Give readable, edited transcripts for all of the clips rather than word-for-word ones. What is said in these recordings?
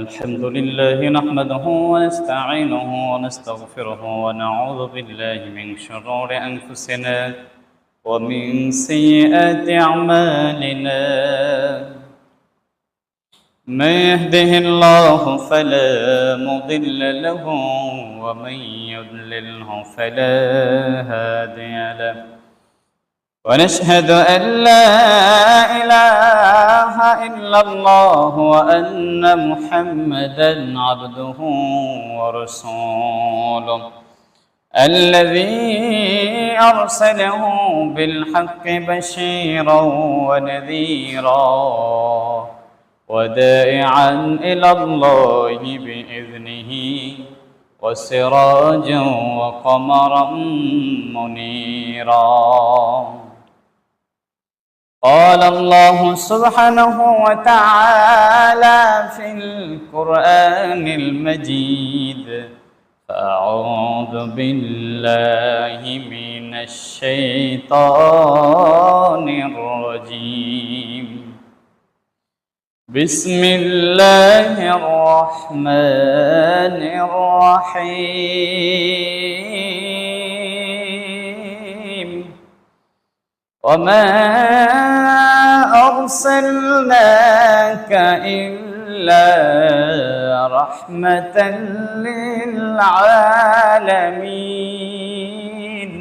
الحمد لله نحمده ونستعينه ونستغفره ونعوذ بالله من شرور أنفسنا ومن سيئات أعمالنا. من يهده الله فلا مضل له ومن يضلله فلا هادي له، ونشهد أن لا إله إلا الله وأن محمدا عبده ورسوله الذي أرسله بالحق بشيرا ونذيرا ودائعا إلى الله بإذنه وسراجا وقمرا منيرا. قال الله سبحانه وتعالى في القرآن المجيد: فأعوذ بالله من الشيطان الرجيم. بسم الله الرحمن الرحيم. وما أرسلناك إلا رحمة للعالمين.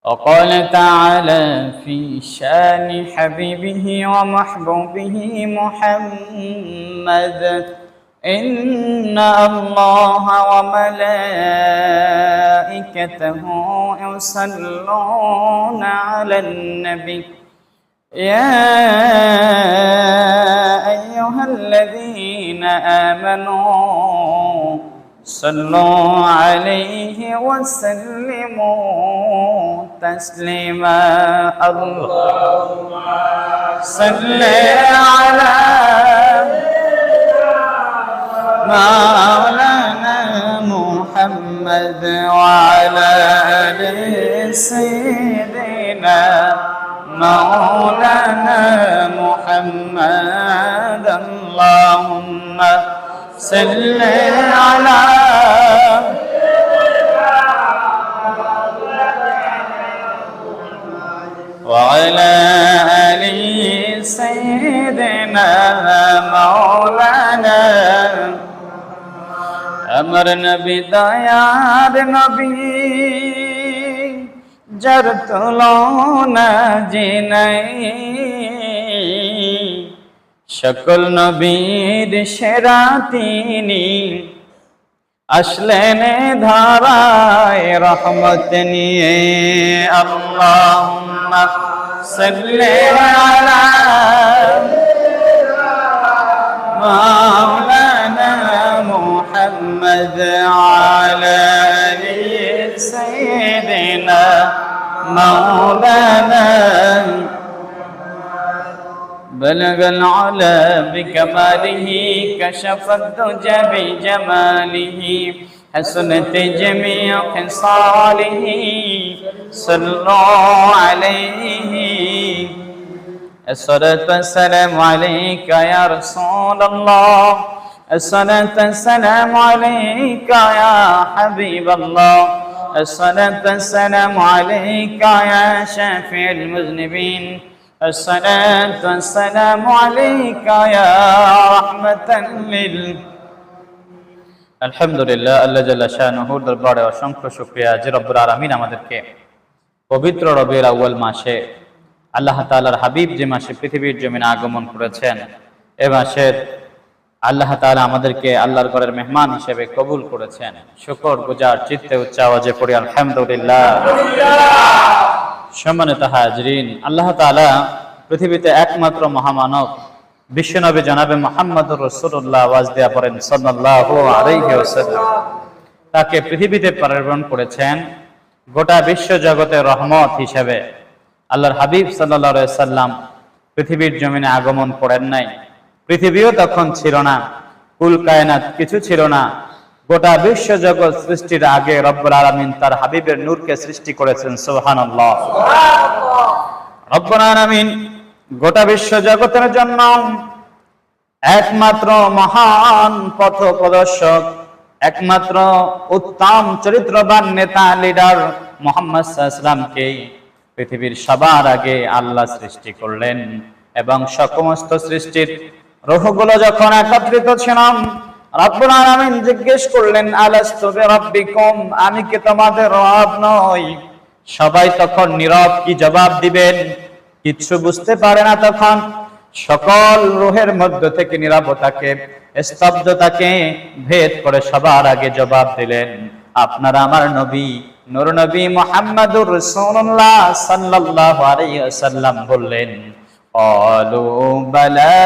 وقال تعالى في شان حبيبه ومحبوبه محمد: إن الله وملائكته يصلون على النبي يا أيها الذين آمنوا صلوا عليه وسلموا تسليما. اللهم صل على مولانا محمد وعلى آل سيدنا مولانا محمد. اللهم صل على وعلى آل سيدنا مولانا আমার নবী দয়ার নবী যার তুলনা যে নাই, সকল নবীর সেরা তিনি আসলেন ধারায় রহমত নিয়ে। আল্লাহুম্মা সাল্লি আলা মাওলানা محمد على آل سيدنا مولانا. بلغ العلا بكماله كشف الدجى بجماله حسنت جميع خصاله صلوا عليه. الصلاة والسلام عليك يا رسول الله، الصلاة والسلام عليك يا حبيب الله، الصلاة والسلام عليك يا شافع المذنبين، الصلاة والسلام عليك يا رحمة আলহামদুলিল্লাহ। আল্লাহ জাল্লা শানুহুর দরবারে অসংখ্য শুকরিয়া যে রব্বুল আলামিন আমাদেরকে পবিত্র রবিউল আউয়াল মাসে আল্লাহ তাআলার হাবিব যে মাসে পৃথিবীর জমিনে আগমন করেছেন, এ মাসের আল্লাহ তাআলা আমাদেরকে আল্লাহর ঘরের মেহমান হিসেবে কবুল করেছেন। শুকর গুজার চিত্তে উচ্চ আওয়াজে পড়ি আলহামদুলিল্লাহ। সম্মানিত হাজরিন, আল্লাহ তাআলা পৃথিবীতে একমাত্র মহামানব বিশ্বনবী জনাবে মুহাম্মদুর রাসূলুল্লাহ আওয়াজ দেয়া পড়েন সাল্লাল্লাহু আলাইহি ওয়াসাল্লাম। তাকে পৃথিবীতে প্রেরণ করেছেন গোটা বিশ্ব জগতের রহমত হিসেবে। আল্লাহর হাবিব সাল্লাল্লাহু আলাইহি ওয়াসাল্লাম পৃথিবীর জমিনে আগমন করেন নাই। পৃথিবীও তখন ছিল না, কুল কায়নাত কিছু ছিল না। গোটা বিশ্ব জগৎ সৃষ্টির আগে রব্বুল আলামিন তার হাবিবের নূরকে সৃষ্টি করেছেন। সুবহানাল্লাহ। রব্বুল আলামিন গোটা বিশ্ব জগতের জন্য একমাত্র মহান পথ প্রদর্শক, একমাত্র উত্তম চরিত্রবান নেতা লিডার মুহাম্মদ সাল্লাল্লাহু আলাইহি ওয়াসাল্লামকে পৃথিবীর সবার আগে আল্লাহ সৃষ্টি করলেন এবং সমস্ত সৃষ্টির রূহগুলো যখন একত্রিত ছিলাম, রব্বুল আলামিন জিজ্ঞেস করলেন, আলাস্তু বিরাব্বিকুম, আমি কি তোমাদের রব নই? সবাই তখন নীরব, কি জবাব দিবেন? কিচ্ছু বুঝতে পারে না। তখন সকল রূহের মধ্য থেকে নীরবতাকে, স্তব্ধতাকে ভেদ করে সবার আগে জবাব দিলেন, আপনারা আমার নবী, নূর নবী মুহাম্মদুর রাসূলুল্লাহ সাল্লাল্লাহু আলাইহি ওয়াসাল্লাম বললেন, ক্বালু বালা,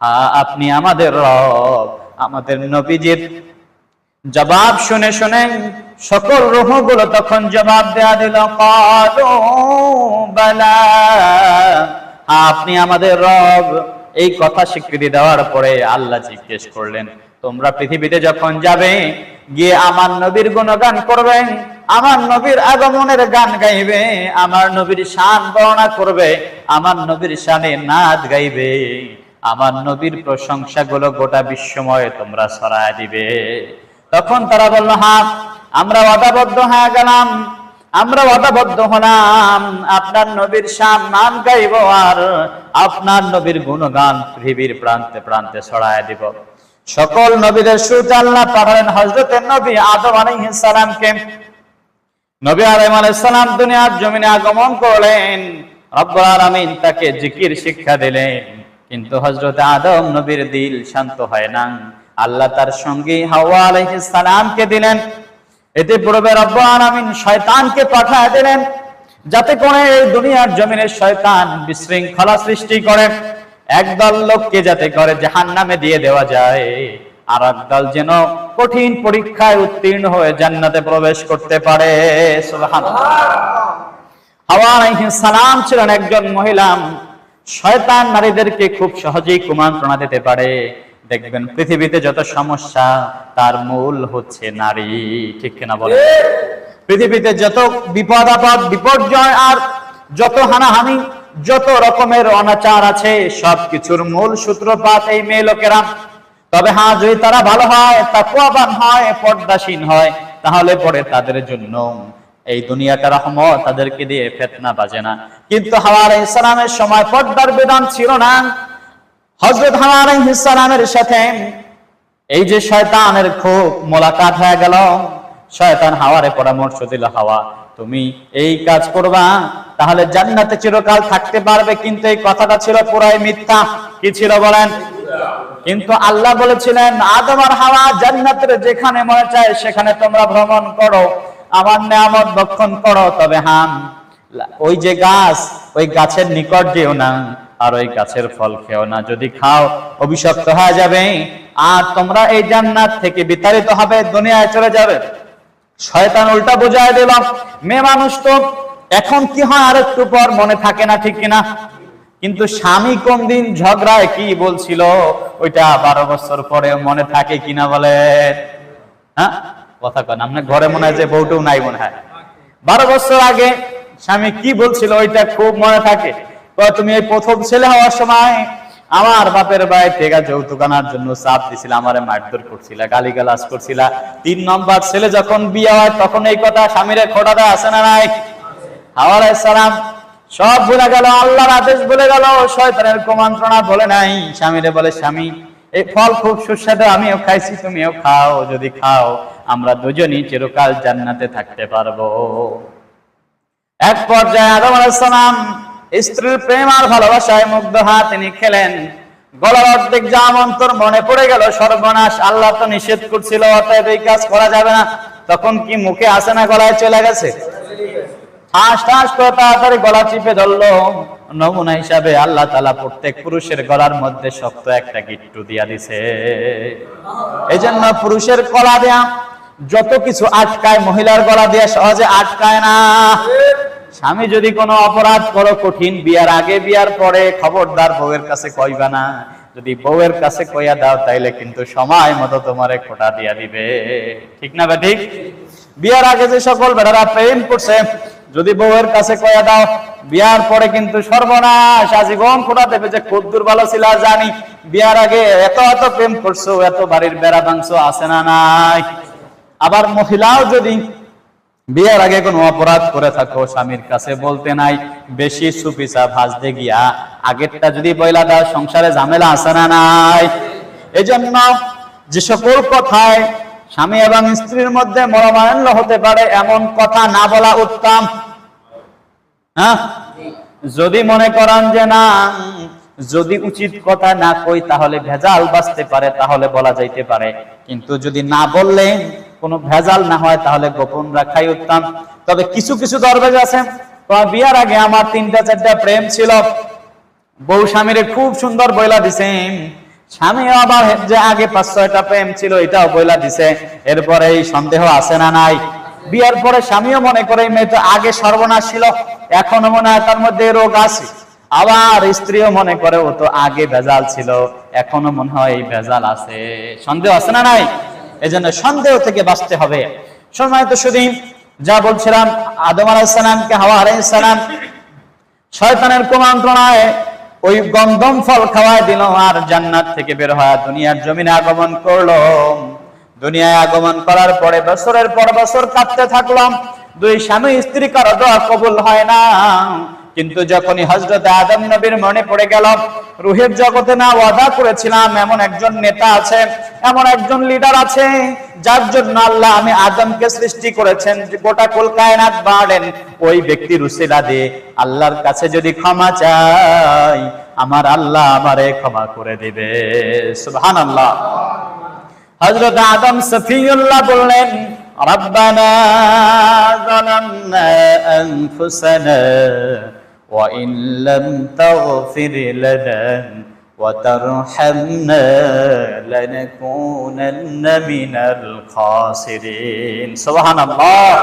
হ্যাঁ আপনি আমাদের রব। আমাদের নবীজির জবাব শুনে শুনে সকল রূহগুলো তখন জবাব দেয়া দিল, ক্বালু বালা, আপনি আমাদের রব। এই কথা স্বীকৃতি দেওয়ার পরে আল্লাহ জিজ্ঞেস করলেন, তোমরা পৃথিবীতে যখন যাবে, গিয়ে আমার নবীর গুণগান করবে, আমার নবীর আগমনের গান গাইবে, আমার নবীর শান বর্ণনা করবে, আমার নবীর শানে নাচ গাইবে, আমার নবীর প্রশংসাগুলো গোটা বিশ্বময় তোমরা ছড়ায় দিবে। তখন তারা বলল, হ্যাঁ আমরা ওয়াদাবদ্ধ হয়ে গেলাম, আমরা ওয়াদাবদ্ধ হলাম, আপনার নবীর সম্মান গাইব আর আপনার নবীর গুণগান পৃথিবীর প্রান্তে প্রান্তে ছড়ায় দিব। সকল নবীদের শুরুতে আল্লাহ পাঠালেন হযরতের নবী আদম আলাইহিস সালামকে। নবী আলাইহিস সালাম দুনিয়ার জমিনে আগমন করলেন, রব্বুল আলামিন তাকে জিকির শিক্ষা দিলেন, কিন্তু হযরত আদম নবীর দিল শান্ত হয় না। আল্লাহ তার সঙ্গী হাওয়া আলাইহিস সালামকে দিলেন। এতে পূর্বে রব্বুল আলামিন শয়তানকে পাঠিয়ে দিলেন, যাতে করে এই দুনিয়ার জমিনে শয়তান বিশৃঙ্খলা সৃষ্টি করে, একদল লোককে যাতে করে জাহান্নামে দিয়ে দেওয়া যায়, আর একদল যেন কঠিন পরীক্ষায় উত্তীর্ণ হয়ে জান্নাতে প্রবেশ করতে পারে। সুবহানাল্লাহ। হাওয়া আলাইহিস সালাম ছিলেন একজন মহিলা। শয়তান নারীদেরকে খুব সহজেই কুমন্ত্রণা দিতে পারে। দেখবেন পৃথিবীতে যত সমস্যা তার মূল হচ্ছে নারী, ঠিক কিনা বলেন? পৃথিবীতে যত বিপদ আপদ, বিপর্যয় আর যত হানাহানি, যত রকমের অনাচার আছে, সবকিছুর মূল সূত্রপাত এই মেয়ে লোকেরা। তবে হ্যাঁ, যদি তারা ভালো হয়, তাকওয়াবান হয়, পর্দাশীন হয়, তাহলে পরে তাদের জন্য এই দুনিয়াটা রহমত, তাদেরকে দিয়ে ফিতনা বাজে না। কিন্তু হাওয়া আলাইহিস সালামের সময় পর্দার বিধান ছিল না। হযরত হাওয়া আলাইহিস সালামের সাথে এই যে শয়তানের খুব মোলাকাত হয়ে গেল। শয়তান হাওয়ারে পরামর্শ দিল, হাওয়া তুমি এই কাজ করবা, তাহলে জান্নাতে চিরকাল থাকতে পারবে। কিন্তু এই কথাটা ছিল পুরাই মিথ্যা। কি ছিল বলেন? কিন্তু আল্লাহ বলেছিলেন, আদম আর হাওয়া জান্নাতের যেখানে মনে চায় সেখানে তোমরা ভ্রমণ করো, আমার নিয়ামত ভক্ষণ করো, তবে হ্যাঁ ওই যে গাছ, ওই গাছের নিকট যেও না, আর ওই গাছের ফল খেও না। যদি খাও অভিশপ্ত হয়ে যাবে, আর তোমরা এই জান্নাত থেকে বিতাড়িত হবে, দুনিয়ায় চলে যাবে। শয়তান উল্টা বুঝায় দিল। মেয়ে মানুষ তো এখন কি হয় আর একটু পর মনে থাকে না, ঠিক কিনা? কিন্তু স্বামী কোন দিন ঝগড়ায় কি বলছিল ওইটা 12 বছর পরে মনে থাকে কিনা বলে? হ্যাঁ কথা কন, আপনার ঘরে মনে হয় যে বউটাও নাই, মনে হয় 12 বছর আগে স্বামী কি বলছিল ওইটা খুব মনে থাকে। তুমি এই প্রথম ছেলে হওয়ার সময় আমার বাপের বাড়ি থেকে যৌতুক আনার জন্য চাপ দিছিল, আমারে মারধর করছিল, গালিগালাজ করছিল। 3 নম্বর ছেলে যখন বিয়ে হয় তখন এই কথা স্বামীরে খোঁটাটা আছে না নাই? হাওয়া আলাইহিস সালাম সব ভুলে গেল, আল্লাহর আদেশ ভুলে গেল, শয়তানের কুমন্ত্রণা বলে নাই। স্বামীরে বলে, স্বামী এই ফল খুব সুস্বাদু, আমিও খাইছি, তুমিও খাও, যদি খাও আমরা দুজনই চিরকাল জান্নাতে থাকতে পারবো। এক পর্যায়ে আদম আলাইহিস সালাম স্ত্রীর প্রেম আর ভালোবাসায় মুগ্ধ হয়ে তিনি খেলেন। গলার অর্ধেক জাম অন্তর মনে পড়ে গেল, সর্বনাশ, আল্লাহ তো নিষেধ করছিল, অতএব এই কাজ করা যাবে না। তখন কি মুখে আসে না গলায় চলে গেছে? ঠাস ঠাস করে তাড়াতাড়ি গলা চিপে ধরলো। নমুনা হিসাবে আল্লাহ তাআলা প্রত্যেক পুরুষের গলার মধ্যে শক্ত একটা গিট্টু দিয়া দিছে। এই জন্য পুরুষের গলা দেয়া যত কিছু আটকায়, মহিলার গলা দেয়া সহজে আটকায় না। স্বামী যদি কোনো অপরাধ করো কঠিন, বিয়ার আগে বিয়ার পরে, খবরদার বউয়ের কাছে কইবা না। যদি বউয়ের কাছে কইয়া দাও তাইলে কিন্তু সময় মতো তোমারে খোঁটা দিয়া দিবে, ঠিক না? ঠিক। বিয়ার আগে যে সকল বেটারা প্রেম করছে, যদি বউয়ের কাছে কয়া দাও, বিয়ার পরে কিন্তু সর্বনাশ, আজীবন খোঁড়া দেবে যে কদ্দুর ভালো ছিল জানি, বিয়ার আগে এত এত প্রেম করছো, এত বাড়ির বেড়া ভাঙছো, আছে না নাই? আবার মহিলাও যদি বিয়ার আগে কোনো অপরাধ করে থাকো, স্বামীর কাছে বলতে নাই, বেশি সুপিসা ভাজতে গিয়া আগেরটা যদি বইলা দাও, সংসারে ঝামেলা আছে না নাই? এই জন্য যে সকল কথায় স্বামী এবং স্ত্রীর মধ্যে মনোমালিন্য হতে পারে এমন কথা না বলা উত্তম। হ্যাঁ, যদি মনে করেন যে না, যদি উচিত কথা না কই তাহলে ভেজাল বাঁচতে পারে, তাহলে বলা যাইতে পারে, কিন্তু যদি না বললে কোনো ভেজাল না হয় তাহলে গোপন রাখাই উত্তম। তবে কিছু কিছু দরবেশ আছে, বিয়ার আগে আমার 3-4টা প্রেম ছিল, বউ স্বামীরে খুব সুন্দর বইলা দিছেন, স্বামী আবার যে আগে 5-6টা প্রেম ছিল এটাও বইলা দিছে, এরপরে এই সন্দেহ আছে না নাই? বিয়ার পরে স্বামীও মনে করে মেয়ে তো আগে সর্বনাশ ছিল, এখনো মনে হয় তার মধ্যে রোগ আছে, আবার স্ত্রীও মনে করে ও তো আগে ভেজাল ছিল, এখনো মনে হয় এই ভেজাল আছে। সন্দেহ আছে না নাই? এই জন্য সন্দেহ থেকে বাঁচতে হবে। সম্মানিত শুধু যা বলছিলাম, আদম আলাইহিস সালামকে হাওয়া আলাইহিস সালাম শয়তানের কুমন্ত্রণায় ওই গন্ধম ফল খাওয়ায় দিল, আর জান্নাত থেকে বের হয়ে দুনিয়ার জমিনে আগমন করলো। দুনিয়ায় আগমন করার পরে বছরের পর বছর কাঁদতে থাকলাম, দুই স্বামী স্ত্রী কারো দোয়া কবুল হয় না। কিন্তু যখনই হযরত আদম নবীর মনে পড়ে গেল, রূহের জগতে না ওয়াদা করেছিলাম এমন একজন নেতা আছে, এমন একজন লিডার আছে যার জন্য আল্লাহ আমি আদমকে সৃষ্টি করেছেন, গোটা কুল কায়নাত বাড়েন, ওই ব্যক্তির উসিলা দিয়ে আল্লাহর কাছে যদি ক্ষমা চাই, আমার আল্লাহ আমারে ক্ষমা করে দিবে। সুবহানাল্লাহ। হযরত আদম সফিউল্লাহ বললেন, রব্বানা যালামনা আনফুসানা ওয়া ইন লাম তাগফির লানা ওয়া তারহামনা লানাকুনান্না মিনাল খাসিরিন। সুবহানাল্লাহ।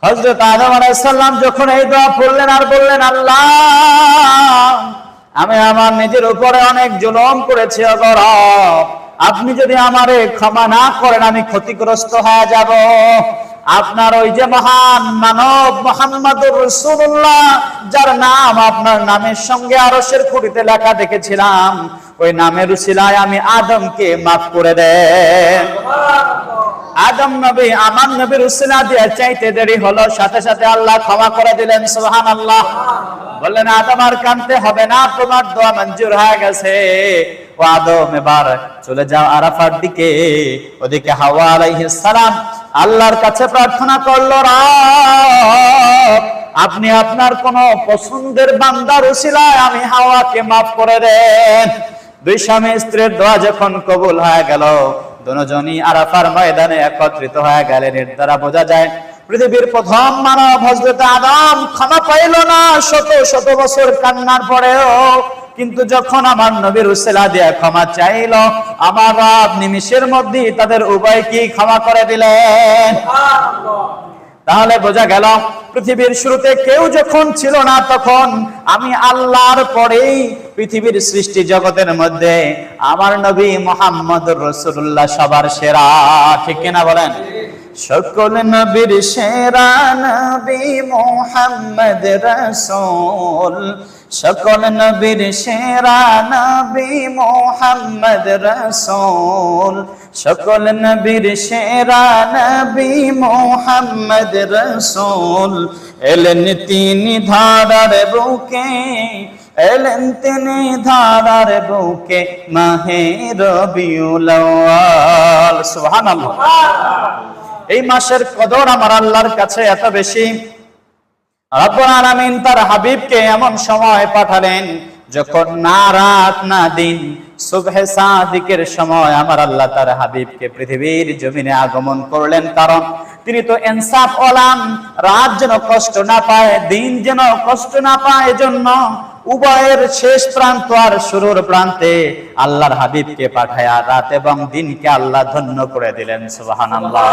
হযরত আদম আলাইহিস সালাম যখন এই দোয়া পড়লেন আর বললেন, আল্লাহ আমি আমার নিজের উপরে অনেক জুলুম করেছি, ওগো রব, আপনি যদি আমারে ক্ষমা না করেন আমি ক্ষতিগ্রস্ত হয়ে যাব। আপনার ওই যে মহান মানব মুহাম্মদুর রাসূলুল্লাহ, যার নাম আপনার নামের সঙ্গে আরশের খুঁটিতে লেখা দেখেছিলাম, ওই নামের উসিলায় আমি আদমকে মাফ করে দেন। আদম নবী আমার নবীর উসিলা দিয়ে চাইতে দেরি হলো, সাথে সাথে আল্লাহ ক্ষমা করে দিলেন। সুবহানাল্লাহ। বললেন, আদম আর কাঁদতে হবে না, তোমার দোয়া মঞ্জুর হয়ে গেছে। ও আদম এবার চলে যাও আরাফার দিকে। ওদিকে হাওয়া আলাইহিস সালাম আল্লাহর কাছে প্রার্থনা করলো, রব আপনি আপনার কোন পছন্দের বান্দার উসিলায় আমি হাওয়াকে মাফ করে দেন। দুই স্বামী স্ত্রীর দোয়া যখন কবুল হয়ে গেল, দুজনই আরাফার ময়দানে একত্রিত হয়ে গেলেন। এর দ্বারা বোঝা যায় পৃথিবীর প্রথম মানব হযরত আদম ক্ষমা পাইল না শত শত বছর কান্নার পরেও, কিন্তু যখন আমার নবীর উসিলা দিয়ে ক্ষমা চাইল, আমার রব নিমিষের মধ্যে তাদের উভয়কে ক্ষমা করে দিলেন। তাহলে বোঝা গেল পৃথিবীর শুরুতে কেউ যখন ছিল না, তখন আমি আল্লাহর পরেই পৃথিবীর সৃষ্টি জগতের মধ্যে আমার নবী মুহাম্মদুর রাসূলুল্লাহ সবার সেরা। ঠিক কিনা বলেন? সকল নবীর সেরা নবী মুহাম্মদ রাসূল, সকল নবীর সেরা নবী মুহাম্মদ রাসূল, সকল নবীর সেরা নবী মুহাম্মদ রাসূল। এলেন তিনি ধারার বুকে, এলেন তিনি ধারার বুকে, মাহে রবিউল আউয়াল। সুবহানাল্লাহ। এই মাসের কদর আমার আল্লাহর কাছে এত বেশি, রব্বুল আলামিন তার হাবিবকে এমন সময় পাঠালেন যখন না রাত না দিন, সুবহে সাদিকের সময় আমার আল্লাহ তার হাবিবকে পৃথিবীর জমিনে আগমন করলেন। কারণ তিনি তো ইনসাফ ওলাম, রাত যেন কষ্ট না পায়, দিন যেন কষ্ট না পায়, এজন্য উভয়ের শেষ প্রান্ত আর শুরুর প্রান্তে আল্লাহর হাবিবকে পাঠায়া রাত এবং দিনকে আল্লাহ ধন্য করে দিলেন। সুবহানাল্লাহ।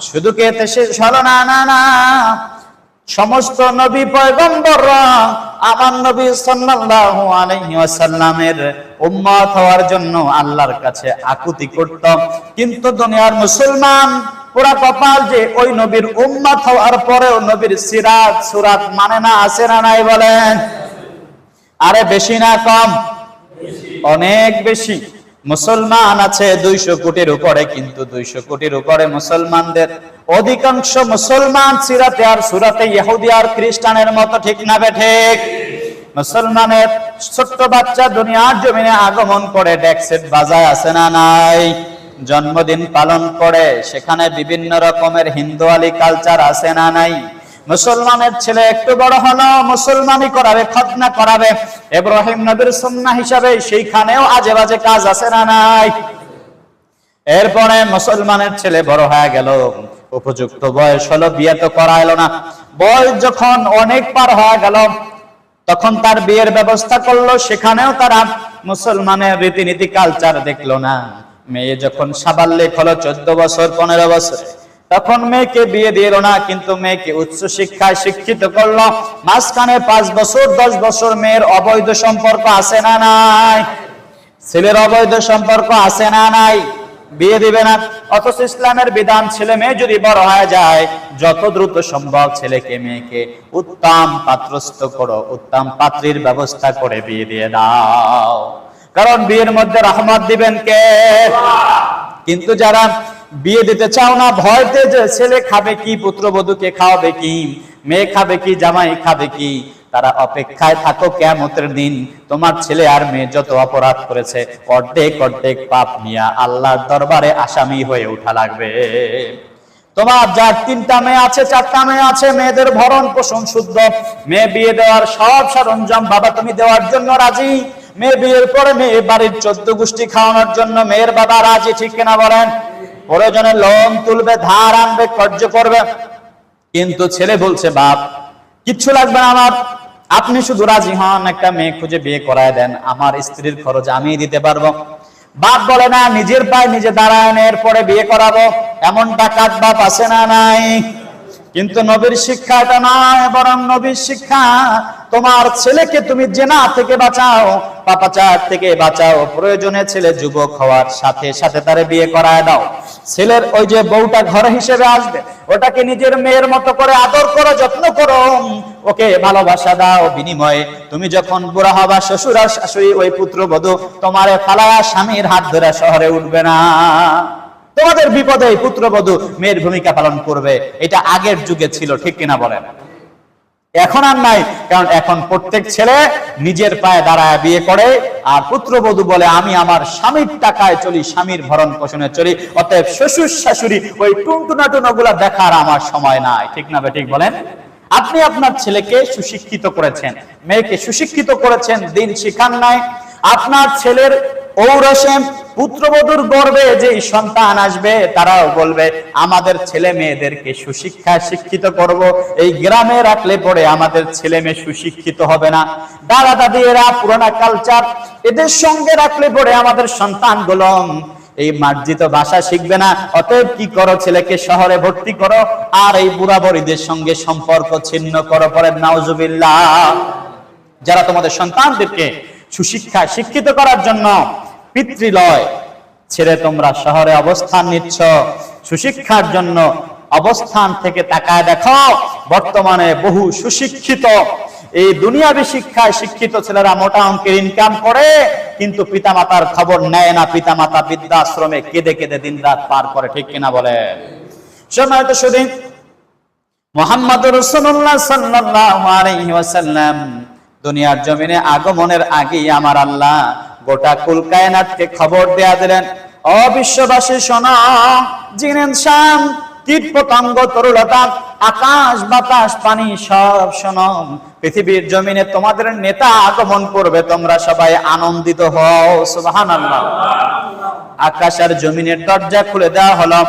শুধু কে এতে শেষ হলো না, না না, সমস্ত নবী পয়গম্বররা আমার নবী সাল্লাল্লাহু আলাইহি ওয়াসাল্লামের উম্মত হওয়ার জন্য আল্লাহর কাছে আকুতি করত, কিন্তু দুনিয়ার মুসলমান পুরা কপাল যে ওই নবীর উম্মত হওয়ার পরেও নবীর সিরাত সুরাত মানে না, আছে না নাই বলেন? আরে বেশি না কম? অনেক বেশি। মুসলমান আছে 200 কোটির উপরে, কিন্তু 200 কোটির উপরে মুসলমানদের অধিকাংশ মুসলমান সিরাতে আর সুরাতে ইহুদি আর খ্রিস্টানের মতো, ঠিক না বেঠিক? মুসলমানের ছোট্ট বাচ্চা দুনিয়ার জমিনে আগমন করে ডেকসেট বাজায়, আছে না নাই? জন্মদিন পালন করে, সেখানে বিভিন্ন রকমের হিন্দুয়ালি কালচার, আছে না নাই? মুসলমানের ছেলে একটু বড় হলো মুসলমানি করাবে, খতনা করাবে, ইব্রাহিম নবীর সুন্নাহ হিসাবে সেইখানেও আজে বাজে কাজ, আছে না নাই? এরপরে মুসলমানের ছেলে বড় হয়ে গেল, উপযুক্ত বয়স হলো, বিয়ে তো করাইলো না। বয়স যখন অনেক পার হয়ে গেল তখন তার বিয়ের ব্যবস্থা করলো, সেখানেও তারা মুসলমানের রীতিনীতি কালচার দেখলো না। মেয়ে যখন সাবাল্যক হলো 14 বছর 15 বছর, তখন মেয়েকে বিয়ে দিল না, কিন্তু মেয়েকে উচ্চ শিক্ষায় শিক্ষিত করলো। মাঝখানে 5 বছর 10 বছর মেয়ের অবৈধ সম্পর্ক, আছে না নাই? ছেলের অবৈধ সম্পর্ক, আছে না নাই? বিয়ে দিবে না। অথচ ইসলামের বিধান, ছেলে মেয়ে যদি বড় হয়ে যায় যত দ্রুত সম্ভব ছেলেকে মেয়েকে উত্তম পাত্রস্থ করো, উত্তম পাত্রীর ব্যবস্থা করে বিয়ে দিয়ে দাও, কারণ বিয়ের মধ্যে রহমত দিবেন কে? কিন্তু যারা বিয়ে দিতে চাও না, ভয়তে যে ছেলে খাবে কি, পুত্রবধূকে খাওয়াবে কি, মেয়ে খাবে কি, জামাই খাবে কি, তারা অপেক্ষায় থাকো কিয়ামতের দিন তোমার ছেলে আর মেয়ে যত অপরাধ করেছে অর্ধেক অর্ধেক পাপ নিয়ে আল্লাহর দরবারে আসামি হয়ে ওঠা লাগবে। তোমার যার 3টা মেয়ে আছে 4টা মেয়ে আছে, মেয়েদের ভরণ পোষণ শুদ্ধ, মেয়ে বিয়ে দেওয়ার সব সরঞ্জাম বাবা তুমি দেওয়ার জন্য রাজি, মেয়ে বিয়ের পরে মেয়ে বাড়ির 14 গোষ্ঠী খাওয়ানোর জন্য মেয়ের বাবা রাজি, ঠিক কিনা বলেন? প্রয়োজনে লোন তুলবে, ধার আনবে, কর্জ করবে, কিন্তু ছেলে বলছে বাপ কিচ্ছু লাগবে না আমার, আপনি শুধু রাজি হন, একটা মেয়ে খুঁজে বিয়ে করায় দেন, আমার স্ত্রীর খরচ আমি দিতে পারবো। বাপ বলে না, নিজের পায়ে নিজে দাঁড়ায়, এরপরে বিয়ে করাবো, এমন টাকার বাপ, আছে না নাই? কিন্তু নবীর শিক্ষা এটা নয়, বরং নবীর শিক্ষা তোমার ছেলেকে তুমি জেনা থেকে বাঁচাও, পাপাচার থেকে বাঁচাও, প্রয়োজনে ছেলে যুবক হওয়ার সাথে সাথে তারে বিয়ে করায় দাও। ছেলের ওই যে বউটা ঘরে হিসেবে আসবে, ওটাকে নিজের মেয়ের মতো করে আদর করো, যত্ন করো, ওকে ভালোবাসা দাও, বিনিময়ে তুমি যখন বুড়া হবা শ্বশুর আর শাশুড়ি ওই পুত্রবধূ তোমারে ফালায়া স্বামীর হাত ধরে শহরে উঠবে না, তোমাদের বিপদে পুত্রবধূ মেয়ের ভূমিকা পালন করবে। এটা আগের যুগে ছিল, ঠিক কিনা বলেন? এখন আর নাই, কারণ এখন প্রত্যেক ছেলে নিজের পায়ে দাঁড়ায় বিয়ে করে, আর পুত্রবধূ বলে আমি আমার স্বামীর টাকায় চলি, স্বামীর ভরণ পোষণে চলি, অতএব শ্বশুর শাশুড়ি ওই টুনটুনাটুনগুলা দেখার আমার সময় নাই, ঠিক না ঠিক বলেন? আপনি আপনার ছেলেকে সুশিক্ষিত করেছেন, মেয়েকে সুশিক্ষিত করেছেন, দিন শিখান নাই। আপনার ছেলের ঔরসে পুত্রবধূর গর্ভে যে সন্তান আসবে তারাও বলবে আমাদের ছেলে মেয়েদেরকে সুশিক্ষা শিক্ষিত করব, এই গ্রামে রাখলে পরে আমাদের ছেলে মেয়ে সুশিক্ষিত হবে না, দাদা দাদি এরা পুরোনো কালচার, এদের সঙ্গে রাখলে পরে আমাদের সন্তানগুলো এই মার্জিত ভাষা শিখবে না, অতএব কি করো, ছেলেকে শহরে ভর্তি করো, আর এই বুড়া বড়িদের সঙ্গে সম্পর্ক ছিন্ন করো। পরে নাউজুবিল্লাহ। যারা তোমাদের সন্তানদেরকে সুশিক্ষা শিক্ষিত করার জন্য পিতৃলয় ছেড়ে তোমরা শহরে অবস্থান নিচ্ছ সুশিক্ষার জন্য, অবস্থান থেকে তাকায় দেখো বর্তমানে বহু সুশিক্ষিত এই দুনিয়াবী শিক্ষায় শিক্ষিত ছেলেরা মোটা অঙ্কের ইনকাম করে, কিন্তু পিতামাতার খবর নেয় না, পিতামাতা বৃদ্ধাশ্রমে কেঁদে কেঁদে দিন রাত পার করে, ঠিক কিনা বলে? সম্মানিত শুধু মুহাম্মদুর রাসূলুল্লাহ সাল্লাল্লাহু আলাইহি ওয়াসাল্লাম দুনিয়ার জমিনে আগমনের আগেই আমার আল্লাহ গোটা কুল কায়নাতকে খবর দেয়া দিলেন, ও বিশ্ববাসী শোনো, জিন ইনসান কীট পতঙ্গ তরুলতা আকাশ বাতাস পানি সব শোনো, পৃথিবীর জমিনে তোমাদের নেতা আগমন করবে, তোমরা সবাই আনন্দিত হও। সুবহানাল্লাহ। আকাশ আর জমিনের দরজা খুলে দেওয়া হলো,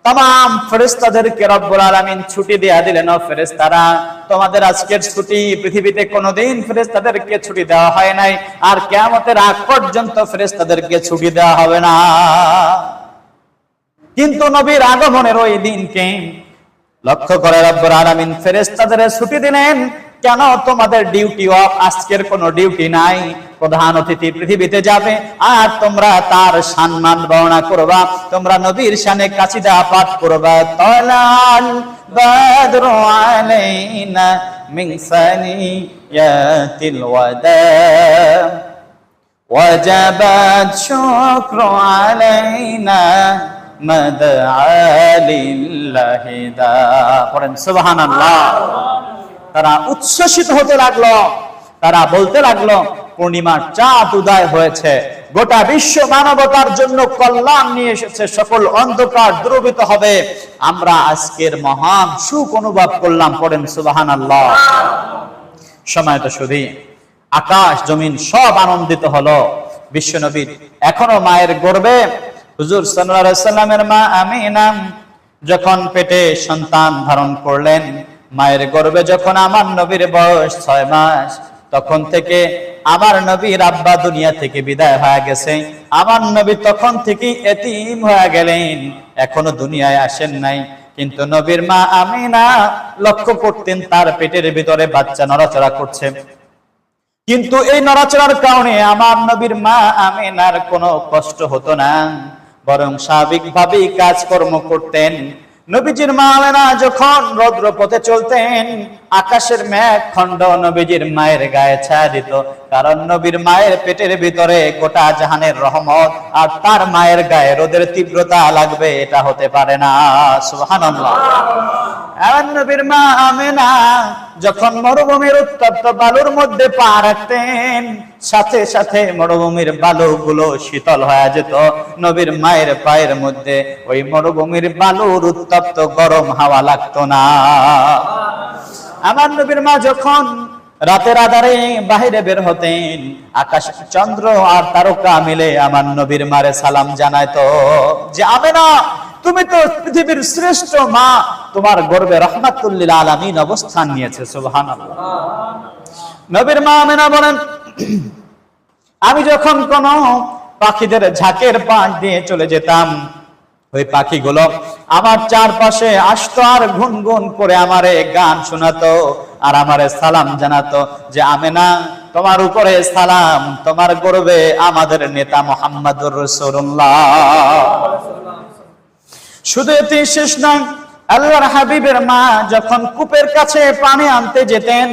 तमाम ফেরেশতাদেরকে রব্বুল আলামিন ছুটি দেয়া দিলেন। ও ফেরেশতারা, তোমাদের আজকের ছুটি, পৃথিবীতে কোনোদিন ফেরেশতাদেরকে ছুটি দেওয়া হয় নাই, আর কিয়ামতের আগ পর্যন্ত ফেরেশতাদেরকে ছুটি দেওয়া হবে না। কিন্তু নবীর আগমনের ওই দিনকে লক্ষ্য করে রব্বুল আলামিন ফেরেশতাদের ছুটি দিলেন, কেন তোমাদের ডিউটি অফ? আজকের কোনো ডিউটি নাই, প্রধান অতিথি পৃথিবীতে যাবে আর তোমরা তার সম্মান বর্ণনা করবা, তোমরা নবীর শানে কাসিদা পাঠ করবা। তালাল বাদরু আলাইনা মিন সানিয়াতিল ওয়াদা ওয়াজাবাত শুকরু আলাইনা মাদআলিল্লাহি দা। পড়েন সুবহানাল্লাহ। তারা উচ্ছ্বসিত হতে লাগলো, তারা বলতে লাগলো পূর্ণিমার চাঁদ উদয় হয়েছে, গোটা বিশ্ব মানবতার জন্য কল্যাণ নিয়ে এসেছে, সকল অন্ধকার দূরীভূত হবে, আমরা আজকের মহান সুখ অনুভব করলাম। পড়েন সুবহানাল্লাহ। সময় তো শুধু আকাশ জমিন সব আনন্দিত হলো। বিশ্বনবীর এখনো মায়ের গর্ভে হুজুর সাল্লাল্লাহু আলাইহি ওয়াসাল্লামের মা আমিনা যখন পেটে সন্তান ধারণ করলেন, মায়ের গর্ভে যখন আমার নবীর বয়স 6 মাস, তখন থেকে আমার নবীর আব্বা দুনিয়া থেকে বিদায় হয়ে গেছে। আমার নবী তখন থেকে এতিম হয়ে গেলেন, এখনো দুনিয়ায় আসেন নাই। কিন্তু নবীর মা আমিনা লক্ষ্য করতেন তার পেটের ভিতরে বাচ্চা নড়াচড়া করছে, কিন্তু এই নড়াচড়ার কারণে আমার নবীর মা আমিনার কোনো কষ্ট হতো না, বরং স্বাভাবিকভাবেই কাজকর্ম করতেন। নবীজির মা আমিনা যখন রৌদ্র পথে চলতেন, আকাশের মেঘ খণ্ড নবীজির মায়ের গায়ে ছায়া দিত, কারণ নবীর মায়ের পেটের ভিতরে গোটা জাহানের রহমত, আর তার মায়ের গায়ে রোদের তীব্রতা লাগবে এটা হতে পারে না। সুবহানাল্লাহ। আর নবীর মা আমিনা যখন মরুভূমির উত্তপ্ত বালুর মধ্যে পা রাখতেন, সাথে সাথে মরুভূমির বালুগুলো শীতল হয়ে যেত নবীর মায়ের পায়ের মধ্যে, ওই মরুভূমির বালুর উত্তপ্ত গরম হাওয়া লাগতো না। আমার নবীর মা যখন রাতের আধারে বাহিরে বের হতেন, আকাশ চন্দ্র আর তারকা মিলে আমার নবীর মারে সালাম জানাইতো যে আমিনা, তুমি তো পৃথিবীর শ্রেষ্ঠ মা, তোমার গর্ভে রাহমাতুল লিল আলামিন অবস্থান নিয়েছে। সুবহানাল্লাহ। নবীর মা আমিনা বলেন, আমি যখন কোন পাখিদের ঝাঁকের পাশ দিয়ে চলে যেতাম, ওই পাখিগুলো আমার চারপাশে আসতো আর গুনগুন করে আমারে গান শোনাতো আর আমারে সালাম জানাতো যে আমিনা, তোমার উপরে সালাম, তোমার গর্ভে আমাদের নেতা মুহাম্মদুর রাসূলুল্লাহ। শুধু এতেই শেষ নয়, আল্লাহর হাবিবের মা যখন কূপের কাছে পানি আনতে যেতেন,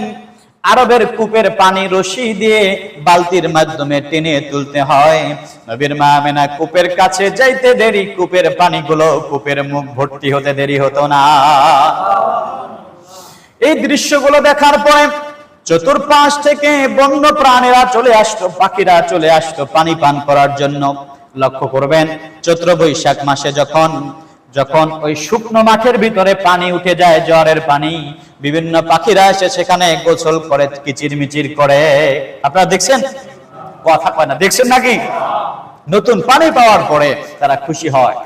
আরবের কূপের পানি রশি দিয়ে বালতির মাধ্যমে টেনে তুলতে হয়। নবীর মা আমিনা কূপের কাছে যাইতে দেরি, কূপের পানিগুলো কূপের মুখ ভর্তি হতে দেরি হতো না। এই দৃশ্যগুলো দেখার পরে চতুর্পাশ থেকে বন্য প্রাণীরা চলে আসতো, পাখিরা চলে আসতো পানি পান করার জন্য। লক্ষ্য করবেন, চৈত্র বৈশাখ মাসে যখন যখন ওই শুকনো মাঠের ভিতরে পানি উঠে যায়, জ্বরের পানি, বিভিন্ন পাখিরা এসে সেখানে গোসল করে, কিচিরমিচির করে। আপনারা দেখছেন? কথা কয় না, দেখছেন নাকি? নতুন পানি পাওয়ার পরে তারা খুশি হয়।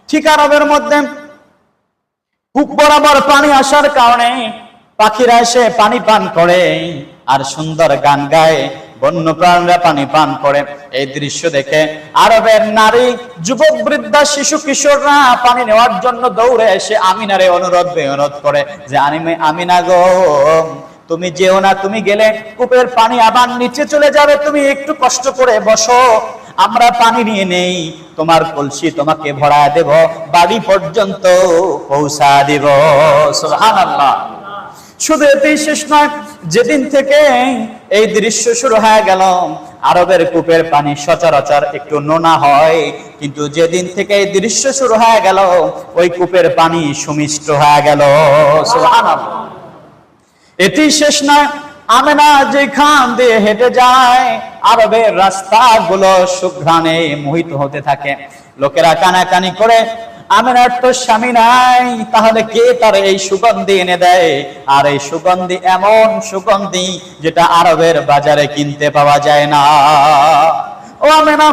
ঠিক আরবের মধ্যে কূপ বরাবর পানি আসার কারণে পাখিরা এসে পানি পান করে আর সুন্দর গান গায়, বন্য প্রাণীরা পানি পান করে। এই দৃশ্য দেখে আরবের নারী, যুবক, বৃদ্ধা, শিশু, কিশোররা পানি নেওয়ার জন্য দৌড়ে এসে আমিনারে অনুরোধ করে যে আমিনা গো, তুমি যেও না, তুমি গেলে কূপের পানি আবার নিচে চলে যাবে, তুমি একটু কষ্ট করে বসো, আমরা পানি নিয়ে নেই, তোমার কলসি তোমাকে ভরায় দেব, বাড়ি পর্যন্ত পৌঁছা দিব। সুবহানাল্লাহ। শুধু এতেই শেষ নয়, যেদিন থেকে এই দৃশ্য শুরু হয়ে গেল, আরবের কূপের পানি সচরাচর একটু নোনা হয়, কিন্তু যেদিন থেকে এই দৃশ্য শুরু হয়ে গেল, ওই কূপের পানি সুমিষ্ট হয়ে গেল। সুবহানাল্লাহ। এতেই শেষ নয়, আমিনা যেখান দিয়ে হেঁটে যায়, আরবের রাস্তাগুলো সুঘ্রাণে মোহিত হতে থাকে। লোকেরা কানাকানি করে, আমিনার তো স্বামী নাই, তাহলে কে তার এই সুগন্ধি এনে দেয়? আর এই সুগন্ধি এমন সুগন্ধি যেটা আরবের বাজারে কিনতে পাওয়া যায় না। ও আমিনা,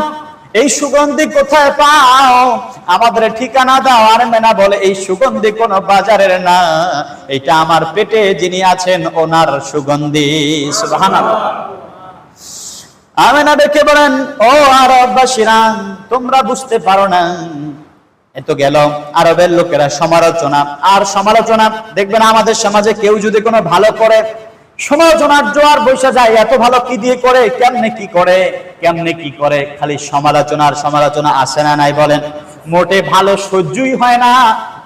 এই সুগন্ধি কোথায় পাও? আমাদের ঠিকানা দাও। আর আমিনা বলে, এই সুগন্ধি কোনো বাজারের না, এটা আমার পেটে যিনি আছেন ওনার সুগন্ধি। সুবহানাল্লাহ। আমিনা ডেকে বলেন, ও আরববাসীরা, তোমরা বুঝতে পারো না, এত গেল আরবের লোকেরা সমালোচনা আর সমালোচনা। দেখবেন আমাদের সমাজে কেউ যদি কোনো ভালো করে, সমালোচনার জোয়ার বৈশা যায়, এত ভালো কি দিয়ে করে, কেমনে কি করে, কেমনে কি করে, খালি সমালোচনার সমালোচনা আসে না নাই বলেন? মোটে ভালো সহ্যই হয় না,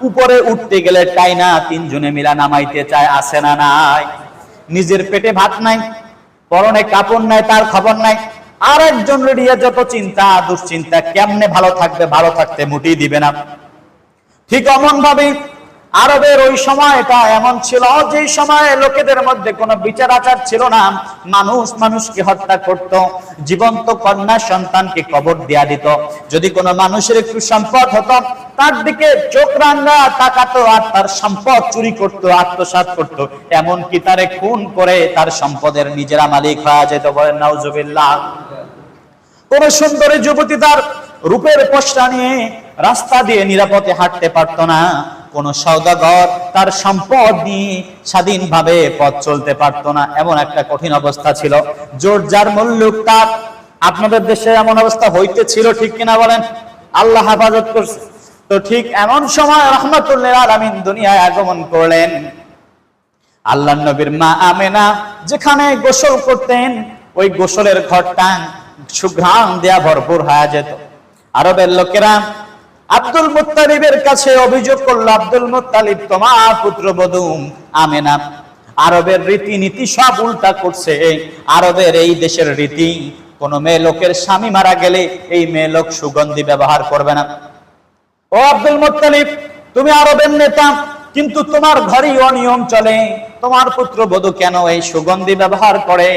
উপরে উঠতে গেলে টাইনা তিনজনে মিলা নামাইতে চায়, আসে না নাই? নিজের পেটে ভাত নাই, পরনে কাপড় নাই, তার খবর নাই, আর একজন রেডিয়া যত চিন্তা দুশ্চিন্তা, কেমনে ভালো থাকবে, ভালো থাকতে মুটেই দিবে না। ঠিক অমন ভাবে আরবের ওই সময়টা এমন ছিল যে সময়ে লোকেদের মধ্যে কোনো বিচার আচার ছিল না, মানুষ মানুষকে হত্যা করত, জীবন্ত কন্যা সন্তানকে কবর দেয়া দিত। যদি কোনো মানুষের একটু সম্পদ হতো, তার দিকে চোখ রাঙা তাকাতো আর তার সম্পদ চুরি করত, আত্মসাৎ করত, এমনকি তারে খুন করে তার সম্পদের নিজেরা মালিক হয়ে যেত। বলেন নাউজুবিল্লাহ। কোন সুন্দরী যুবতী তার রূপের পশরা নিয়ে রাস্তা দিয়ে নিরাপদে হাঁটতে পারত না, কোন সওদাগর তার সম্পদ নিয়ে স্বাধীনভাবে পথ চলতে পারত না, এমন একটা কঠিন অবস্থা ছিল। জোর যার মুল্লুক তার। আপনাদের দেশে এমন অবস্থা হইতে ছিল, ঠিক কিনা বলেন? আল্লাহ হেফাজত করছে। তো ঠিক এমন সময় রাহমাতুল আলামিন দুনিয়ায় আগমন করলেন। আল্লাহর নবীর মা আমেনা যেখানে গোসল করতেন, ওই গোসলের ঘরটা সুঘ্রাণ দেয়া ভরপুর হয়ে যেত। আরবের লোকেরা আব্দুল মুত্তালিবের কাছে অভিযোগ করলো, আব্দুল মুত্তালিব তোমার পুত্রবধূ আমেনা আরবের রীতিনীতি সব উল্টা করছে। আরবের এই দেশের রীতি, কোন মেয়ে লোকের স্বামী মারা গেলে এই মেয়ে লোক সুগন্ধি ব্যবহার করবে না। ও আব্দুল মুত্তালিব, তুমি আরবের নেতা, কিন্তু তোমার ঘরেই অনিয়ম চলে, তোমার পুত্রবধূ কেন এই সুগন্ধি ব্যবহার করে?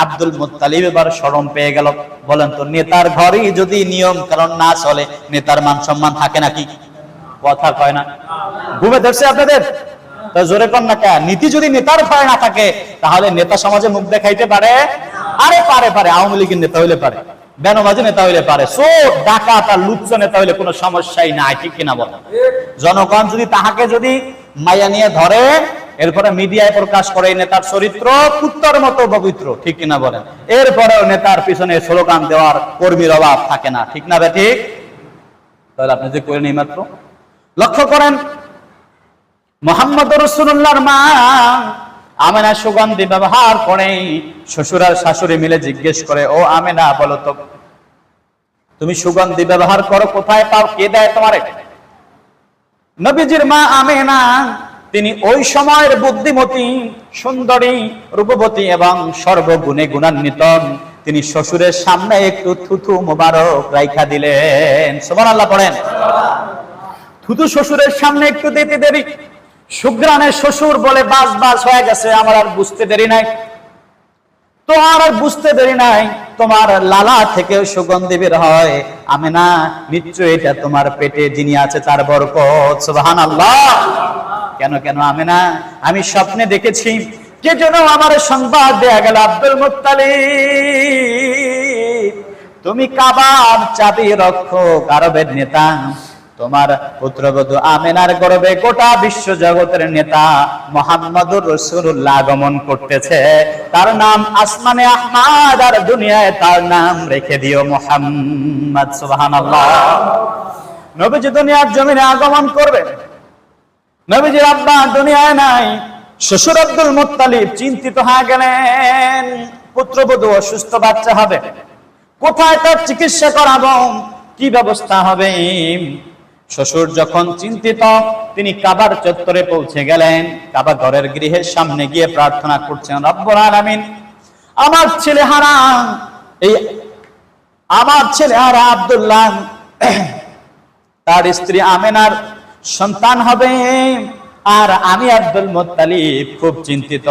আব্দুল মুত্তালিব এবার শরম পেয়ে গেল। বলেন তো, নেতার ঘরেই যদি নিয়ম কারণ না চলে, নেতার মান সম্মান থাকে নাকি? কথা কয় না? ঘুমে ধরছে আপনাদের? তো জোরে কর না কে? নীতি যদি নেতার ঘরে না থাকে, তাহলে নেতা সমাজে মুখ দেখাইতে পারে? আরে পারে, পারে। আওয়ামী লীগের নেতা হইলে পারে, বেনবাজি নেতা হইলে পারে, চোর ডাকাত আর লুচ্চ নেতা হইলে কোনো সমস্যাই নাই, ঠিক কিনা বলেন? জনগণ যদি তাহাকে যদি মায়া নিয়ে ধরে, এরপরে মিডিয়ায় প্রকাশ করে এই নেতার চরিত্র কুত্তার মতো পবিত্র, ঠিক কিনা বলেন? এরপরেও নেতার পিছনে স্লোগান দেওয়ার কর্মীর অভাব থাকে না, ঠিক না? ঠিক। তাহলে আপনি যে করে নেই মাত্র লক্ষ্য করেন, মুহাম্মদুর রাসূলুল্লাহর মা আমেনা সুগন্ধি ব্যবহার করে। শ্বশুর আর শাশুড়ি মিলে জিজ্ঞেস করে, ও আমেনা, বলো তো তুমি সুগন্ধি ব্যবহার করো, কোথায় পাও, কে দেয় তোমারে? নবীজির মা আমেনা তিনি ওই সময়ের বুদ্ধিমতী, সুন্দরী, রূপবতী এবং সর্বগুণে গুণান্বিত। তিনি শ্বশুরের সামনে একটু থুথু মোবারক রাইখা দিলেন। সুবহানাল্লাহ পড়েন। থুথু শ্বশুরের সামনে একটু দিতে দেরি, সুগ্রানে শ্বশুর বলে বাস বাস হয়ে গেছে, আমার আর বুঝতে দেরি নাই। তো আর বুঝতে দেরি নাই, তোমার লালা থেকে সুগন্ধি বের হয়। আমেনা, নিশ্চয়ই এটা তোমার পেটে যিনি আছে তার বরকত। সুবহানাল্লাহ। কেন কেন আমেনা, আমি স্বপ্নে দেখেছি কে যেন আমার সংবাদ দেয়া গেল, আব্দুল মুত্তালিব তুমি কাবার চাবি রক্ষক, আরবের নেতা, তোমার পুত্রবধূ আমেনার গর্ভে গোটা বিশ্ব জগতের নেতা মুহাম্মদুর রাসূলুল্লাহ আগমন করতেছে। তার নাম আসমানে আহমদ, আর দুনিয়ায় তার নাম রেখে দিও মুহাম্মদ। সুবহানাল্লাহ। নবীজি দুনিয়ার জমিনে আগমন করবে, নবীজির আব্বা দুনিয়ায় নাই। শ্বশুর আব্দুল মুত্তালিব চিন্তিত হয়ে গেলেন, পুত্রবধূ অসুস্থ, বাচ্চা হবে, কোথায় তার চিকিৎসা করাবো, কি ব্যবস্থা হবে? শ্বশুর যখন চিন্তিত, তিনি কাবার চত্বরে পৌঁছে গেলেন। কাবা ঘরের গৃহের সামনে গিয়ে প্রার্থনা করছেন, রব্বুল আলামিন, আমার ছেলে হারা, এই আমার ছেলে হারা আব্দুল্লাহ, তার স্ত্রী আমেনার সন্তান হবে, আর আমি আব্দুল মুত্তালিব খুব চিন্তিত,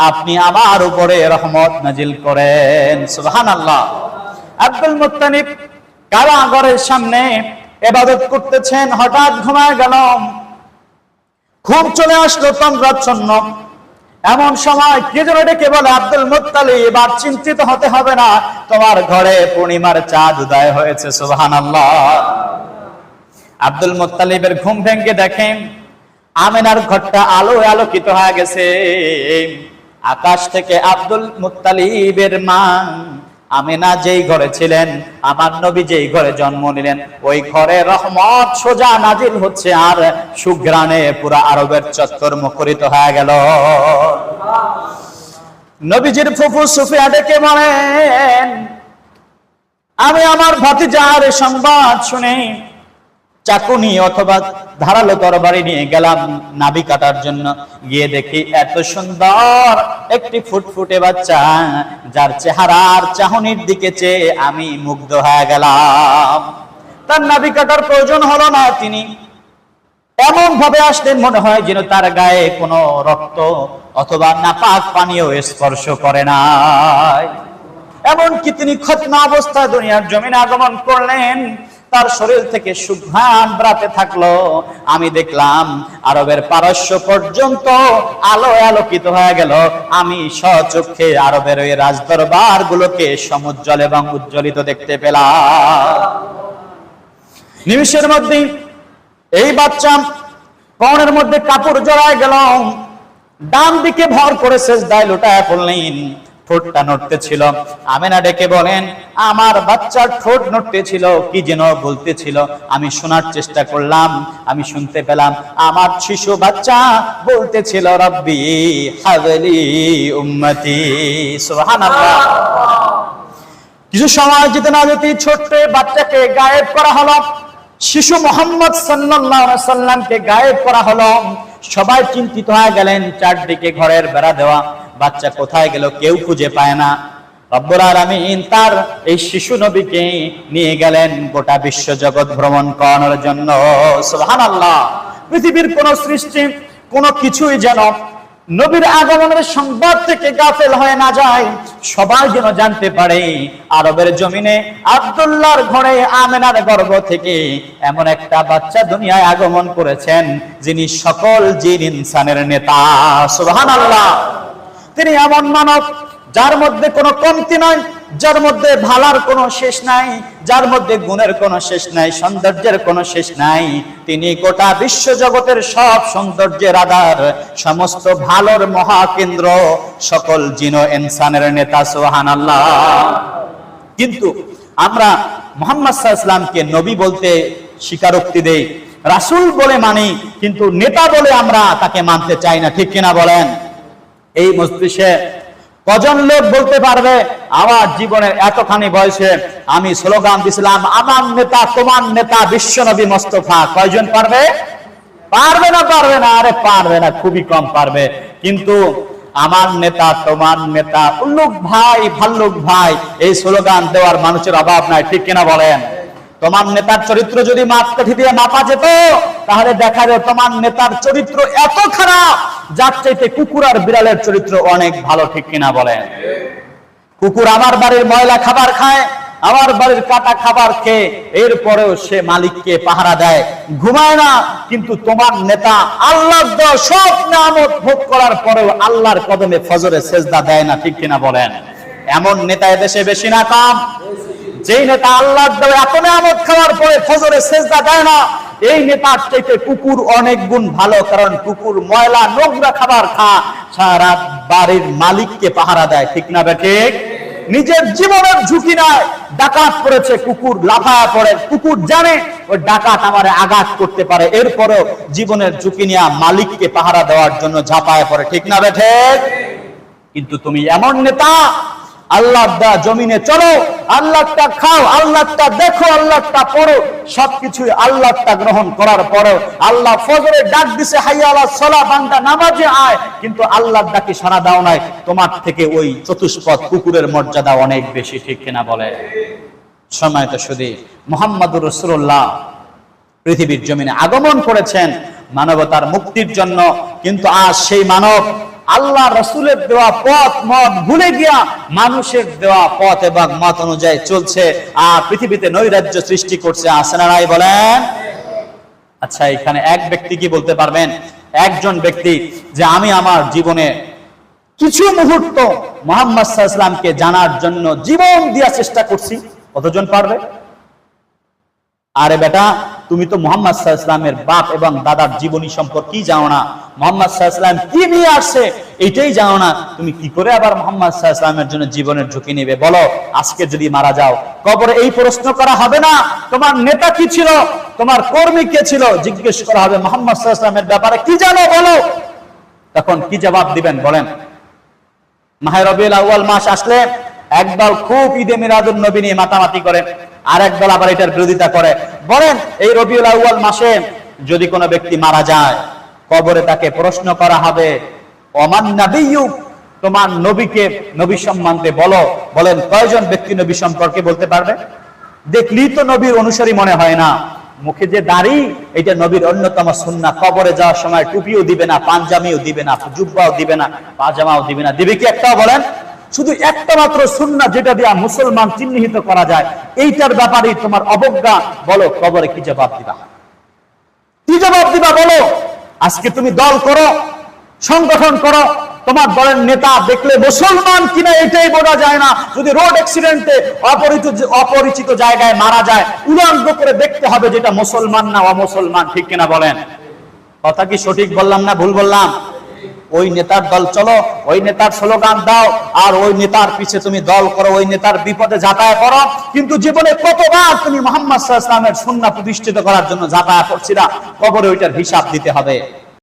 আপনি আমার উপরে রহমত নাজিল করেন। সুবহানাল্লাহ। আব্দুল মুত্তালিব কারাগারের সামনে ইবাদত করতেছেন, হঠাৎ ঘুমায় গেল, ঘুম চলে আসলো তন্দ্রাচ্ছন্ন। এমন সময় কে যেন ডেকে বলে, আব্দুল মুত্তালিব, আর চিন্তিত হতে হবে না, তোমার ঘরে পূর্ণিমার চাঁদ উদয় হয়েছে। সুবহানাল্লাহ। আব্দুল মুত্তালিবের ঘুম ভেঙে দেখেন আমেনার ঘরটা আলো আলোকিত হয়ে গেছে। আকাশ থেকে আব্দুল মুত্তালিবের মা আমেনা যেই ঘরে ছিলেন, আমার নবী যেই ঘরে জন্ম নিলেন, ওই ঘরে রহমত সোজা নাজিল হচ্ছে, আর সুঘ্রাণে পুরা আরবের চত্বর মুখরিত হয়ে গেল। নবীজির ফুফু সুফিয়া ডেকে বলেন, আমি আমার ভাতিজার সংবাদ শুনে চাকুনি অথবা ধারালো তরবারি নিয়ে গেলাম নাভি কাটার জন্য। গিয়ে দেখি এত সুন্দর একটি ফুটফুটে বাচ্চা, যার চেহারার চাহনির দিকে চেয়ে আমি মুগ্ধ হয়ে গেলাম। তার নাভি কাটার প্রয়োজন হলো না, তিনি এমন ভাবে আসলেন মনে হয় যেন তার গায়ে কোনো রক্ত অথবা নাপাক পানীয় স্পর্শ করে নাই। এমনকি তিনি খতনা অবস্থায় দুনিয়ার জমিনে আগমন করলেন, তার শরীর থেকে সুঘ্রাণ বেরাতে থাকলো। আমি দেখলাম আরবের পারস্য পর্যন্ত আলোয় আলোকিত হয়ে গেল। আমি স্বচক্ষে আরবের ওই রাজদরবার গুলোকে সমুজ্জ্বল এবং উজ্জ্বলিত দেখতে পেলাম। নিমিষের মধ্যে এই বাচ্চা কনের মধ্যে কাপড় জড়ায় গেল, ডান দিকে ভর করে সেজদায় লুটায় পড়লেন। ঠোঁটটা নড়তে ছিল। আমেনা ডেকে বলেন, আমার বাচ্চার ঠোঁট নড়তে ছিল, কি যেন বলতেছিল। আমি শোনার চেষ্টা করলাম, আমি শুনতে পেলাম আমার শিশু বাচ্চা বলতেছিল, রব্বি হাবলি উম্মতি। সুবহানাল্লাহ। কিছু সময় যেতে না যেতে ছোট্ট বাচ্চাকে গায়েব করা হলো। শিশু মুহাম্মদ সাল্লাল্লাহু আলাইহি সাল্লামকে গায়েব করা হলো। সবাই চিন্তিত হয়ে গেলেন, চারদিকে ঘরের বেড়া দেওয়া, বাচ্চা কোথায় গেল কেউ খুঁজে পায় না। রব্বুল আলামিন তার এই শিশু নবীকে নিয়ে গেলেন গোটা বিশ্ব জগৎ ভ্রমণ করানোর জন্য। সুবহানাল্লাহ। পৃথিবীর কোন সৃষ্টি কোন কিছুই যেন নবীর আগমনের সংবাদ থেকে গাফেল হয়ে না যায়। সবাই যেন জানতে পারে আরবের জমিনে আব্দুল্লাহর ঘরে আমেনার গর্ভ থেকে এমন একটা বাচ্চা দুনিয়ায় আগমন করেছেন, যিনি সকল জিন ইনসানের নেতা। সুবহানাল্লাহ। তিনি এমন মানব যার মধ্যে কোনো কমতি নাই, যার মধ্যে ভালার কোনো শেষ নাই, যার মধ্যে গুণের কোনো শেষ নাই, সৌন্দর্যের কোনো শেষ নাই। তিনি গোটা বিশ্ব জগতের সব সৌন্দর্যের আধার, সমস্ত ভালোর মহাকেন্দ্র, সকল জিন ও ইনসানের নেতা। সুবহানাল্লাহ। কিন্তু আমরা মুহাম্মদ সাল্লাল্লাহু আলাইহি ওয়াসাল্লামকে নবী বলতে স্বীকারোক্তি দেই, রাসূল বলে মানি, কিন্তু নেতা বলে আমরা তাকে মানতে চাই না। ঠিক কিনা বলেন? এই মজলিসে কজন লোক বলতে পারবে আমার জীবনের এতখানি বয়সে আমি স্লোগান দিছিলাম, আমার নেতা তোমার নেতা বিশ্বনবী মোস্তফা? কয়জন পারবে? পারবে না? পারবে না? আরে পারবে না, খুবই কম পারবে। কিন্তু আমার নেতা তোমার নেতা, উল্লুক ভাই ভাল্লুক ভাই, এই স্লোগান দেওয়ার মানুষের অভাব নাই। ঠিক কিনা বলেন? তোমার নেতার চরিত্র যদি মাপকাঠি দিয়ে মাপা যেত, তাহলে দেখা যায় তোমার নেতার চরিত্র এত খারাপ, যার চাইতে কুকুর আর বিড়ালের চরিত্র অনেক ভালো। ঠিক কিনা বলেন? কুকুর আমার বাড়ির ময়লা খাবার খায়, আমার বাড়ির কাটা খাবার খেয়ে এরপরেও সে মালিককে পাহারা দেয়, ঘুমায় না। কিন্তু তোমার নেতা আল্লাহর দেওয়া সব নিয়ামত ভোগ করার পরেও আল্লাহর কদমে ফজরে সেজদা দেয় না। ঠিক কিনা বলেন? এমন নেতা এদেশে বেশি না কম? যেই নেতা আল্লাহর দেওয়া এত নিয়ামত খাওয়ার পরে ফজরে সেজদা দেয় না, এই নেতার চাইতে কুকুর অনেক গুণ ভালো। কারণ কুকুর ময়লা নোংরা খাবার খায়, সারা বাড়ির মালিককে পাহারা দেয়। ঠিক না ঠিক? নিজের জীবনের ঝুঁকি নাই, ডাকাত করেছে, কুকুর লাফায়া পড়ে, কুকুর জানে ওই ডাকাত আমারে আঘাত করতে পারে, এরপরেও জীবনের ঝুঁকি নিয়ে মালিককে পাহারা দেওয়ার জন্য ঝাঁপায় পড়ে। ঠিক না ঠিক? কিন্তু তুমি এমন নেতা, আল্লাহর দা জমিনে চলো, আল্লাহটা খাও, আল্লাহটা দেখো, আল্লাহটা পড়ো, সবকিছু আল্লাহটা গ্রহণ করার পরেও আল্লাহ ফজরে ডাক দিছে, হাইয়া আলাস সালাহ, বান্দা নামাজে আয়, কিন্তু আল্লাহর ডাকে সাড়া দাও নাই। তোমার থেকে ওই চতুষ্পদ কুকুরের মর্যাদা অনেক বেশি। ঠিক কিনা বলে? সম্মানিত সুধী, মুহাম্মদুর রাসূলুল্লাহ পৃথিবীর জমিনে আগমন করেছেন মানবতার মুক্তির জন্য, কিন্তু আজ সেই মানব আল্লাহ রসুলের দেওয়া পথ মত ভুলে গিয়া মানুষের দেওয়া পথ এবং মত অনুযায়ী চলছে, আর পৃথিবীতে নৈরাজ্য সৃষ্টি করছে। আছে না নাই বলেন? আচ্ছা, এখানে এক ব্যক্তি কি বলতে পারবেন, একজন ব্যক্তি, যে আমি আমার জীবনে কিছু মুহূর্ত মুহাম্মদ সাল্লাল্লাহু আলাইহি ওয়াসাল্লামকে জানার জন্য জীবন দেওয়ার চেষ্টা করছি? কতজন পারবে? আরে বেটা, তুমি তো মুহাম্মদ সাল্লাল্লাহু আলাইহি ওয়াসাল্লামের বাপ এবং দাদার জীবনী সম্পর্কেই জানো না, মুহাম্মদ সাল্লাল্লাহু আলাইহি ওয়াসাল্লাম কি নিয়ে আসছে এটাই জানো না, তুমি কি করে আবার মুহাম্মদ সাল্লাল্লাহু আলাইহি ওয়াসাল্লামের জন্য জীবনের ঝুঁকি নেবে? বলো, আজকে যদি মারা যাও কবরে এই প্রশ্ন করা হবে না তোমার নেতা কি ছিল, তোমার কর্মী কে ছিল? জিজ্ঞেস করা হবে মুহাম্মদ সাল্লাল্লাহু আলাইহি ওয়াসাল্লামের ব্যাপারে কি জানো, বলো। তখন কি জবাব দিবেন বলেন? মাহে রবিউল আউয়াল মাস আসলে একদল খুব ঈদে মিলাদুন নবী নিয়ে মাতামাতি করে, আর একদল আবার এটার বিরোধিতা করে। বলেন এই রবিউল আউয়াল মাসে যদি কোনো ব্যক্তি মারা যায়, কবরে তাকে প্রশ্ন করা হবে, ওমান নাবিয়্যু, তোমার নবীকে, নবী সম্মানতে বলো। বলেন কয়জন ব্যক্তি নবী সম্পর্কে বলতে পারবে? দেখলি তো নবীর অনুসারী মনে হয় না। মুখে যে দাড়ি, এটা নবীর অন্যতম সুন্নাহ। কবরে যাওয়ার সময় টুপিও দিবে না, পাঞ্জাবিও দিবে না, জুব্বাও দিবে না, পাজামাও দিবে না। দিবে কি একটাও? বলেন শুধু একটা মাত্র সুন্নাহ যেটা দিয়া মুসলমান চিহ্নিত করা যায়, এইটার ব্যাপারে তোমার অবজ্ঞা। বলো কবরে কি জবাব দিবা? কি জবাব দিবা বলো? আজকে তুমি দল করো, সংগঠন করো, তোমার দলের নেতা দেখলে মুসলমান কিনা এটাই বোঝা যায় না। যদি রোড অ্যাক্সিডেন্টে অপরিচিত জায়গায় মারা যায়, উলঙ্গ করে দেখতে হবে যেটা মুসলমান না অমুসলমান। ঠিক কিনা বলেন? কথা কি সঠিক বললাম না ভুল বললাম? ওই নেতার দল চলো, ওই নেতার স্লোগান দাও, আর ওই নেতার পিছে তুমি দল করো, ওই নেতার বিপদে যাতায়াত করো। কিন্তু জীবনে কতবার তুমি মুহাম্মদ সাল্লাল্লাহু আলাইহি ওয়াসাল্লামের সুন্নাহ প্রতিষ্ঠিত করার জন্য যাতায়াত করছিলা? কবরে ওইটার হিসাব দিতে হবে।